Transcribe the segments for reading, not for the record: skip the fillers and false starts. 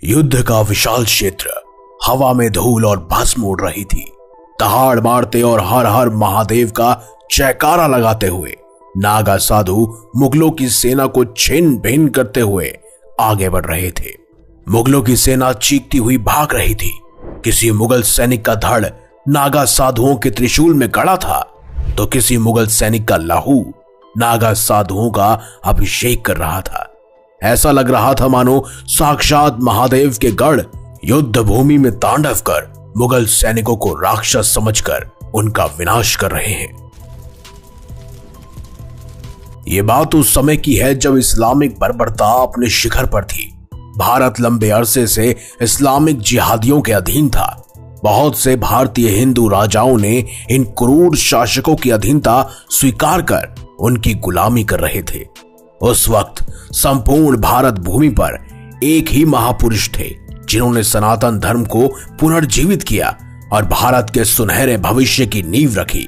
युद्ध का विशाल क्षेत्र हवा में धूल और भस्म उड़ रही थी। दहाड़ मारते और हर हर महादेव का जयकारा लगाते हुए नागा साधु मुगलों की सेना को छिन भिन्न करते हुए आगे बढ़ रहे थे। मुगलों की सेना चीखती हुई भाग रही थी। किसी मुगल सैनिक का धड़ नागा साधुओं के त्रिशूल में गड़ा था तो किसी मुगल सैनिक का लहू नागा साधुओं का अभिषेक कर रहा था। ऐसा लग रहा था मानो साक्षात महादेव के गढ़ युद्ध भूमि में तांडव कर मुगल सैनिकों को राक्षस समझकर उनका विनाश कर रहे हैं। ये बात उस समय की है जब इस्लामिक बर्बरता अपने शिखर पर थी। भारत लंबे अरसे से इस्लामिक जिहादियों के अधीन था। बहुत से भारतीय हिंदू राजाओं ने इन क्रूर शासकों की अधीनता स्वीकार कर उनकी गुलामी कर रहे थे। उस वक्त संपूर्ण भारत भूमि पर एक ही महापुरुष थे जिन्होंने सनातन धर्म को पुनर्जीवित किया और भारत के सुनहरे भविष्य की नींव रखी।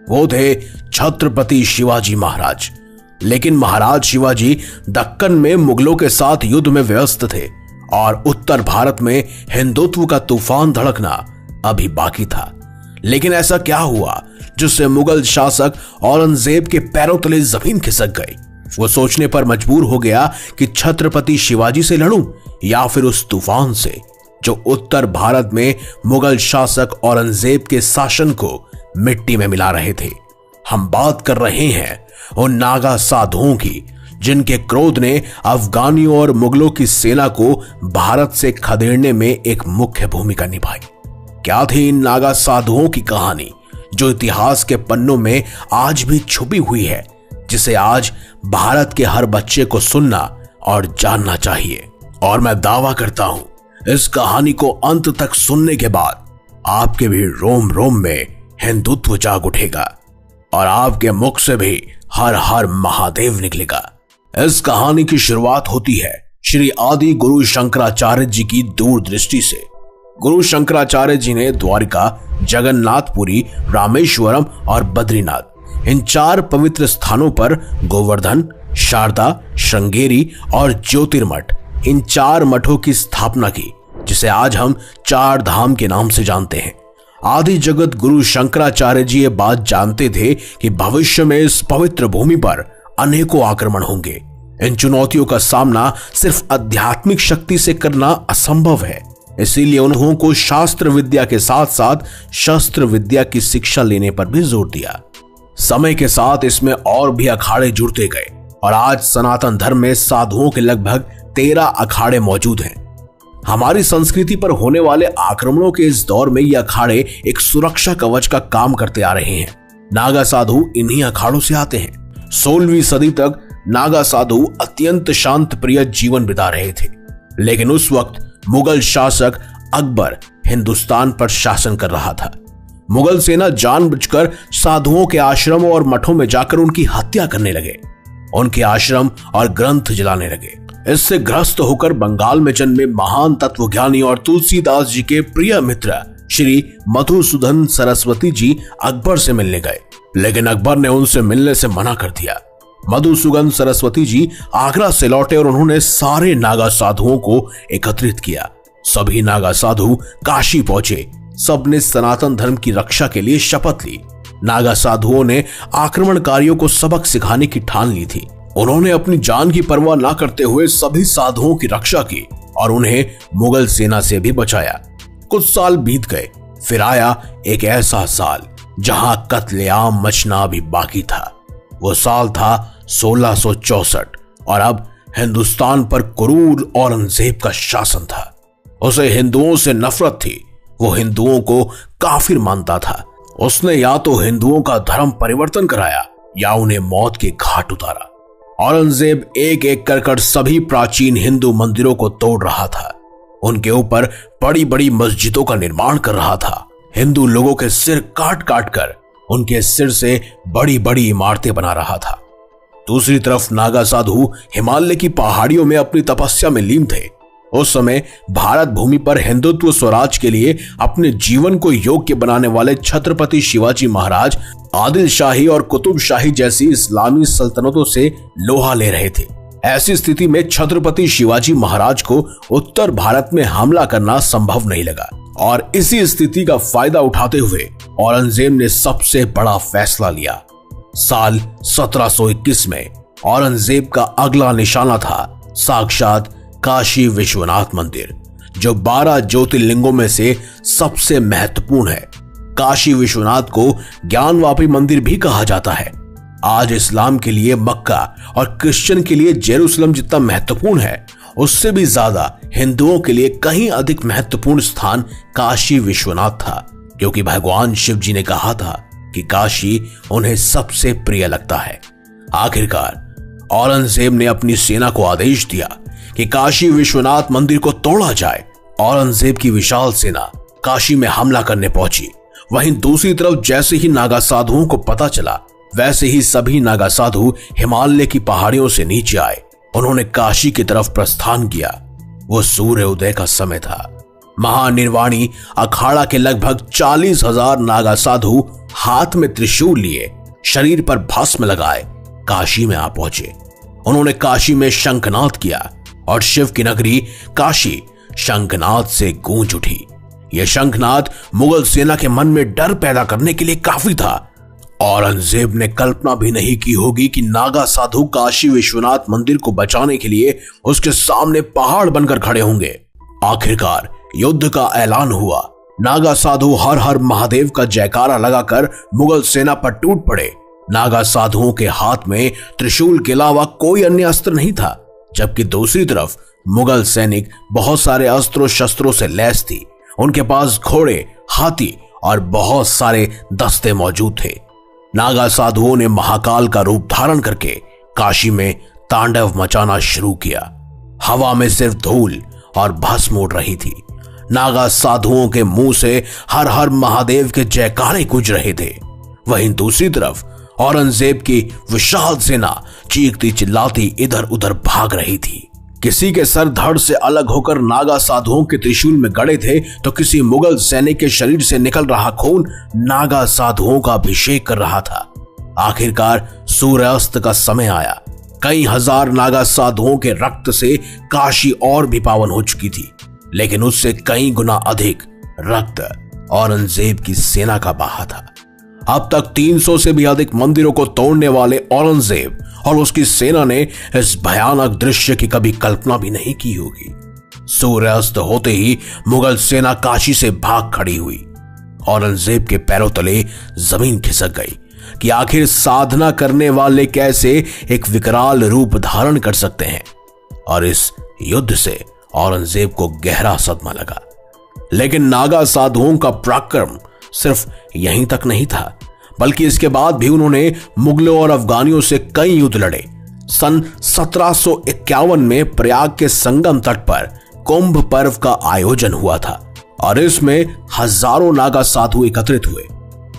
वो थे छत्रपति शिवाजी महाराज। लेकिन महाराज शिवाजी दक्कन में मुगलों के साथ युद्ध में व्यस्त थे और उत्तर भारत में हिंदुत्व का तूफान धड़कना अभी बाकी था। लेकिन ऐसा क्या हुआ जिससे मुगल शासक औरंगजेब के पैरों तले जमीन खिसक गई। वो सोचने पर मजबूर हो गया कि छत्रपति शिवाजी से लड़ूं या फिर उस तूफान से जो उत्तर भारत में मुगल शासक औरंगजेब के शासन को मिट्टी में मिला रहे थे। हम बात कर रहे हैं उन नागा साधुओं की जिनके क्रोध ने अफगानियों और मुगलों की सेना को भारत से खदेड़ने में एक मुख्य भूमिका निभाई। क्या थी इन नागा साधुओं की कहानी जो इतिहास के पन्नों में आज भी छुपी हुई है, जिसे आज भारत के हर बच्चे को सुनना और जानना चाहिए। और मैं दावा करता हूं इस कहानी को अंत तक सुनने के बाद आपके भी रोम रोम में हिंदुत्व जाग उठेगा और आपके मुख से भी हर हर महादेव निकलेगा। इस कहानी की शुरुआत होती है श्री आदि गुरु शंकराचार्य जी की दूरदृष्टि से। गुरु शंकराचार्य जी ने द्वारिका, जगन्नाथपुरी, रामेश्वरम और बद्रीनाथ इन 4 पवित्र स्थानों पर गोवर्धन, शारदा, श्रृंगेरी और ज्योतिर्मठ इन 4 मठों की स्थापना की, जिसे आज हम 4 धाम के नाम से जानते हैं। आदि जगत गुरु शंकराचार्य जी ये बात जानते थे कि भविष्य में इस पवित्र भूमि पर अनेकों आक्रमण होंगे। इन चुनौतियों का सामना सिर्फ आध्यात्मिक शक्ति से करना असंभव है। इसीलिए उन्होंने को शास्त्र विद्या के साथ साथ शस्त्र विद्या की शिक्षा लेने पर भी जोर दिया। समय के साथ इसमें और भी अखाड़े जुड़ते गए और आज सनातन धर्म में साधुओं के लगभग 13 अखाड़े मौजूद हैं। हमारी संस्कृति पर होने वाले आक्रमणों के इस दौर में ये अखाड़े एक सुरक्षा कवच का काम करते आ रहे हैं। नागा साधु इन्हीं अखाड़ों से आते हैं। 16वीं सदी तक नागा साधु अत्यंत शांत प्रिय जीवन बिता रहे थे। लेकिन उस वक्त मुगल शासक अकबर हिंदुस्तान पर शासन कर रहा था। मुगल सेना जानबूझकर साधुओं के आश्रमों और मठों में जाकर उनकी हत्या करने लगे, उनके आश्रम और ग्रंथ जलाने लगे। इससे ग्रस्त होकर बंगाल में जन्मे महान तत्वज्ञानी और तुलसीदास जी के प्रिय मित्र श्री मधुसूदन सरस्वती जी अकबर से मिलने गए, लेकिन अकबर ने उनसे मिलने से मना कर दिया। मधुसूदन सरस्वती जी आगरा से लौटे और उन्होंने सारे नागा साधुओं को एकत्रित किया। सभी नागा साधु काशी पहुंचे। सबने सनातन धर्म की रक्षा के लिए शपथ ली। नागा साधुओं ने आक्रमणकारियों को सबक सिखाने की ठान ली थी। उन्होंने अपनी जान की परवाह न करते हुए सभी साधुओं की रक्षा की और उन्हें मुगल सेना से भी बचाया। कुछ साल बीत गए, फिर आया एक ऐसा साल जहां कत्लेआम मचना भी बाकी था। वो साल था 1664 और अब हिंदुस्तान पर क्रूर औरंगजेब का शासन था। उसे हिंदुओं से नफरत थी। वो हिंदुओं को काफिर मानता था। उसने या तो हिंदुओं का धर्म परिवर्तन कराया या उन्हें मौत के घाट उतारा। औरंगजेब एक एक कर सभी प्राचीन हिंदू मंदिरों को तोड़ रहा था। उनके ऊपर बड़ी बड़ी मस्जिदों का निर्माण कर रहा था। हिंदू लोगों के सिर काट काट कर उनके सिर से बड़ी बड़ी इमारतें बना रहा था। दूसरी तरफ नागा साधु हिमालय की पहाड़ियों में अपनी तपस्या में लीन थे। उस समय भारत भूमि पर हिंदुत्व स्वराज के लिए अपने जीवन को योग्य बनाने वाले छत्रपति शिवाजी महाराज आदिल शाही और कुतुब शाही जैसी इस्लामी सल्तनतों से लोहा ले रहे थे। ऐसी स्थिति में छत्रपति शिवाजी महाराज को उत्तर भारत में हमला करना संभव नहीं लगा और इसी स्थिति का फायदा उठाते हुए औरंगजेब ने सबसे बड़ा फैसला लिया। साल 1721 में औरंगजेब का अगला निशाना था साक्षात काशी विश्वनाथ मंदिर, जो 12 ज्योतिर्लिंगों में से सबसे महत्वपूर्ण है। काशी विश्वनाथ को ज्ञानवापी मंदिर भी कहा जाता है। आज इस्लाम के लिए मक्का और क्रिश्चियन के लिए जेरूसलम जितना महत्वपूर्ण है, उससे भी ज्यादा हिंदुओं के लिए कहीं अधिक महत्वपूर्ण स्थान काशी विश्वनाथ था, क्योंकि भगवान शिव जी ने कहा था कि काशी उन्हें सबसे प्रिय लगता है। आखिरकार औरंगजेब ने अपनी सेना को आदेश दिया कि काशी विश्वनाथ मंदिर को तोड़ा जाए। औरंगजेब की विशाल सेना काशी में हमला करने पहुंची। वहीं दूसरी तरफ जैसे ही नागा साधुओं को पता चला, वैसे ही सभी नागा साधु हिमालय की पहाड़ियों से नीचे आए। उन्होंने काशी की तरफ प्रस्थान किया। वो सूर्य उदय का समय था। महानिर्वाणी अखाड़ा के लगभग 40,000 नागा साधु हाथ में त्रिशूल लिए, शरीर पर भस्म लगाए काशी में आ पहुंचे। उन्होंने काशी में शंखनाद किया और शिव की नगरी काशी शंखनाद से गूंज उठी। यह शंखनाद मुगल सेना के मन में डर पैदा करने के लिए काफी था। औरंगजेब ने कल्पना भी नहीं की होगी कि नागा साधु काशी विश्वनाथ मंदिर को बचाने के लिए उसके सामने पहाड़ बनकर खड़े होंगे। आखिरकार युद्ध का ऐलान हुआ। नागा साधु हर हर महादेव का जयकारा लगाकर मुगल सेना पर टूट पड़े। नागा साधुओं के हाथ में त्रिशूल के अलावा कोई अन्य अस्त्र नहीं था, जबकि दूसरी तरफ मुगल सैनिक बहुत सारे अस्त्रों शस्त्रों से लैस थी। उनके पास घोड़े, हाथी और बहुत सारे दस्ते मौजूद थे। नागा साधुओं ने महाकाल का रूप धारण करके काशी में तांडव मचाना शुरू किया। हवा में सिर्फ धूल और भस्म उड़ रही थी। नागा साधुओं के मुंह से हर हर महादेव के जयकारे गूंज रहे थे। वहीं दूसरी तरफ औरंगजेब की विशाल सेना चीखती चिल्लाती इधर उधर भाग रही थी। किसी के सर धड़ से अलग होकर नागा साधुओं के त्रिशूल में गड़े थे, तो किसी मुगल सैनिक के शरीर से निकल रहा खून नागा साधुओं का अभिषेक कर रहा था। आखिरकार सूर्यास्त का समय आया। कई हजार नागा साधुओं के रक्त से काशी और भी पावन हो चुकी थी, लेकिन उससे कई गुना अधिक रक्त औरंगजेब की सेना का बहा था। अब तक 300 से भी अधिक मंदिरों को तोड़ने वाले औरंगजेब और उसकी सेना ने इस भयानक दृश्य की कभी कल्पना भी नहीं की होगी। सूर्यास्त होते ही मुगल सेना काशी से भाग खड़ी हुई। औरंगजेब के पैरों तले जमीन खिसक गई कि आखिर साधना करने वाले कैसे एक विकराल रूप धारण कर सकते हैं। और इस युद्ध से औरंगजेब को गहरा सदमा लगा। लेकिन नागा साधुओं का पराक्रम सिर्फ यहीं तक नहीं था, बल्कि इसके बाद भी उन्होंने मुगलों और अफगानियों से कई युद्ध लड़े। सन 1751 में प्रयाग के संगम तट पर कुंभ पर्व का आयोजन हुआ था और इसमें हजारों नागा साधु एकत्रित हुए।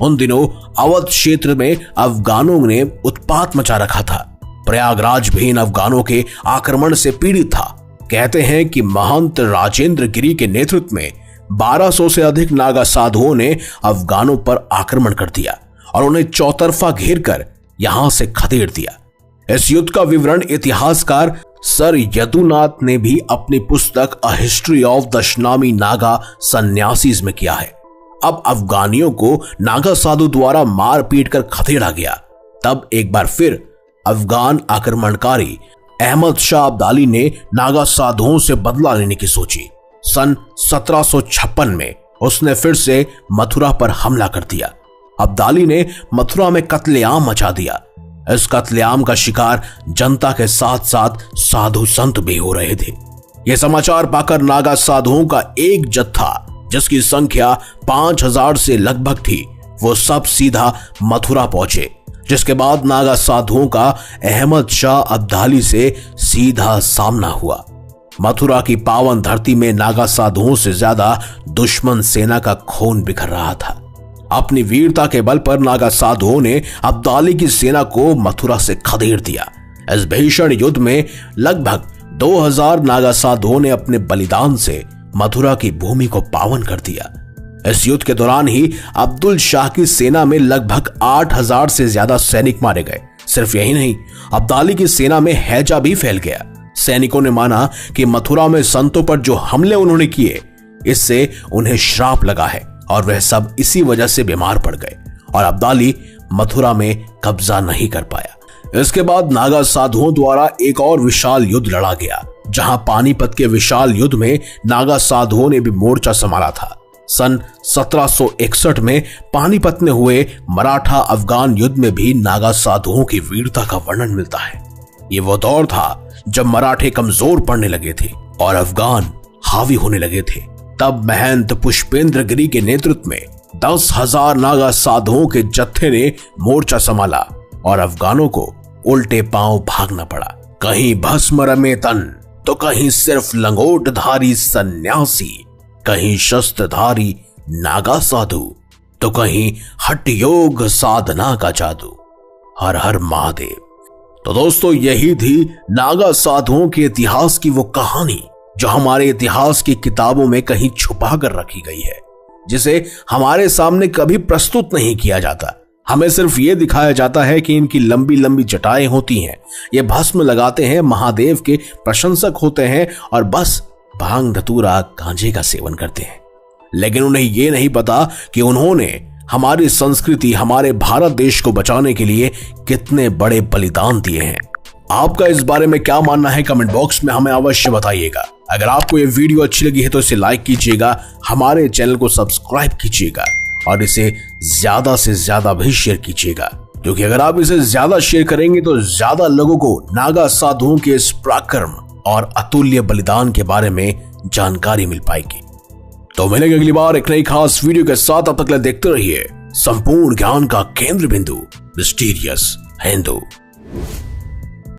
उन दिनों अवध क्षेत्र में अफगानों ने उत्पात मचा रखा था। प्रयागराज भी इन अफगानों के आक्रमण से पीड़ित था। कहते हैं कि महंत राजेंद्र गिरी के नेतृत्व में 1200 से अधिक नागा साधुओं ने अफगानों पर आक्रमण कर दिया और उन्हें चौतरफा घेर कर यहां से खदेड़ दिया। इस युद्ध का विवरण इतिहासकार सर यदुनाथ ने भी अपनी पुस्तक अ हिस्ट्री ऑफ द शनामी नागा सन्यासीज में किया है। अब अफगानियों को नागा साधु द्वारा मार पीट कर खदेड़ा गया। तब एक बार फिर अफगान आक्रमणकारी अहमद शाह अब्दाली ने नागा साधुओं से बदला लेने की सोची। सन 1756 में उसने फिर से मथुरा पर हमला कर दिया। अब्दाली ने मथुरा में कत्लेआम मचा दिया। इस कत्लेआम का शिकार जनता के साथ साथ साधु संत भी हो रहे थे। यह समाचार पाकर नागा साधुओं का एक जत्था, जिसकी संख्या 5000 से लगभग थी, वो सब सीधा मथुरा पहुंचे। जिसके बाद नागा साधुओं का अहमद शाह अब्दाली से सीधा सामना हुआ। मथुरा की पावन धरती में नागा साधुओं से ज्यादा दुश्मन सेना का खून बिखर रहा था। अपनी वीरता के बल पर नागा साधुओं ने अब्दाली की सेना को मथुरा से खदेड़ दिया। इस भीषण युद्ध में लगभग 2000 नागा साधुओं ने अपने बलिदान से मथुरा की भूमि को पावन कर दिया। इस युद्ध के दौरान ही अब्दुल शाह की सेना में लगभग 8000 से ज्यादा सैनिक मारे गए। सिर्फ यही नहीं, अब्दाली की सेना में हैजा भी फैल गया। सैनिकों ने माना कि मथुरा में संतों पर जो हमले उन्होंने किए, इससे उन्हें श्राप लगा है और वह सब इसी वजह से बीमार पड़ गए और अब्दाली मथुरा में कब्जा नहीं कर पाया। इसके बाद नागा साधुओं द्वारा एक और विशाल युद्ध लड़ा गया, जहां पानीपत के विशाल युद्ध में नागा साधुओं ने भी मोर्चा संभाला था। सन 1761 में पानीपत में हुए मराठा अफगान युद्ध में भी नागा साधुओं की वीरता का वर्णन मिलता है। ये वो दौर था जब मराठे कमजोर पड़ने लगे थे और अफगान हावी होने लगे थे। तब महंत पुष्पेंद्र गिरी के नेतृत्व में 10,000 नागा साधुओं के जत्थे ने मोर्चा संभाला और अफगानों को उल्टे पांव भागना पड़ा। कहीं भस्म रमे तन तो कहीं सिर्फ लंगोटधारी सन्यासी, कहीं शस्त्रधारी नागा साधु तो कहीं हठ योग साधना का जादू। हर हर महादेव। तो दोस्तों, यही थी नागा साधुओं के इतिहास की वो कहानी जो हमारे इतिहास की किताबों में कहीं छुपा कर रखी गई है, जिसे हमारे सामने कभी प्रस्तुत नहीं किया जाता। हमें सिर्फ ये दिखाया जाता है कि इनकी लंबी लंबी जटाएं होती हैं, ये भस्म लगाते हैं, महादेव के प्रशंसक होते हैं और बस भांग धतूरा गांजे का सेवन करते हैं। लेकिन उन्हें यह नहीं पता कि उन्होंने हमारी संस्कृति, हमारे भारत देश को बचाने के लिए कितने बड़े बलिदान दिए हैं। आपका इस बारे में क्या मानना है कमेंट बॉक्स में हमें अवश्य बताइएगा। अगर आपको ये वीडियो अच्छी लगी है तो इसे लाइक कीजिएगा, हमारे चैनल को सब्सक्राइब कीजिएगा और इसे ज्यादा से ज्यादा भी शेयर कीजिएगा, क्योंकि अगर आप इसे ज्यादा शेयर करेंगे तो ज्यादा लोगों को नागा साधुओं के इस पराक्रम और अतुल्य बलिदान के बारे में जानकारी मिल पाएगी। तो मिलेंगे अगली बार एक नई खास वीडियो के साथ। अब तक देखते रहिए संपूर्ण ज्ञान का केंद्र बिंदु, मिस्टीरियस हिंदू।